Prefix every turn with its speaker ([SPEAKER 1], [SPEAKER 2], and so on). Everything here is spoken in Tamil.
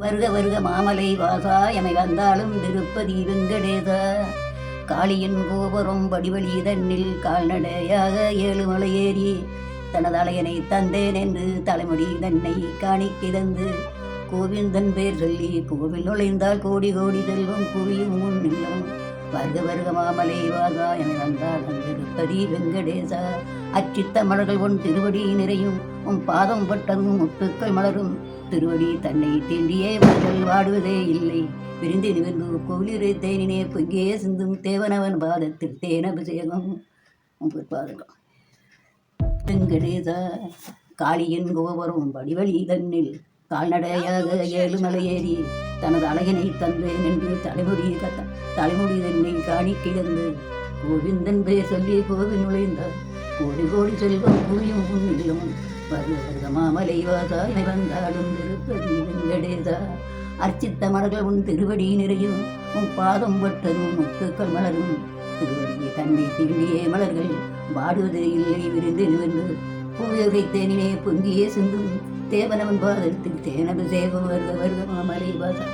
[SPEAKER 1] வருக வருக மாமலை வாசா எமை வந்தாலும் திருப்பதி வெங்கடேசா. காளியின் கோபுரம் படிவழி தன்னில் கால்நடையாக ஏழுமலை ஏறி தனது அலையனை தந்தேன் என்று தலைமுடி தன்னை காணிக்கிடந்து கோவிந்தன் பேர் சொல்லி கோவில் நுழைந்தால் கோடி கோடி செல்வம் குவியும் முன்னிலும். வருக வருக மாமலை வாசா எமை வந்தாலும் திருப்பதி வெங்கடேசா. அச்சித்த மலர்கள் உன் திருவடி நிறையும் உன் பாதம் பட்டதும் முட்டுக்கள் மலரும் திருவடி தன்னை தீண்டியே மலர்கள் வாடுவதே இல்லை. விரிந்து நிமிர்ந்து கோவிலிரு தேனினே பொங்கே சிந்தும் தேவனவன் பாதத்தில் தேனபிஷேகம் பாதகம். வெங்கடேசா. காளியின் கோபுரம் படிவழி தன்னில் கால்நடையாக ஏழுமலை ஏறி தனது அழகினை தந்தேன் என்று தலைமுடி தன்னை காணி கிடந்து கோவிந்தன் பெயர் சொல்லி கோவில் நுழைந்தார் கோடி கோடி செல்வம் குவியும் முன்னிலும். வருக வருக மாமலை வாசா எமை வந்தாலும் திருப்பதி வெங்கடேசா. அர்ச்சித்த மலர்கள் உன் திருவடி நிறையும் உன் பாதம் பட்டதும் முத்துக்கள் மலரும் திருவடியை தன்னை தீண்டியே மலர்கள் வாடுவதே இல்லை. விரிந்து நிமிர்ந்து பூவை தேனினே பொங்கியே சிந்தும் தேவனவன் பாதத்தில் தேனபிஷேகம். வருக வருக மாமலை வாசா.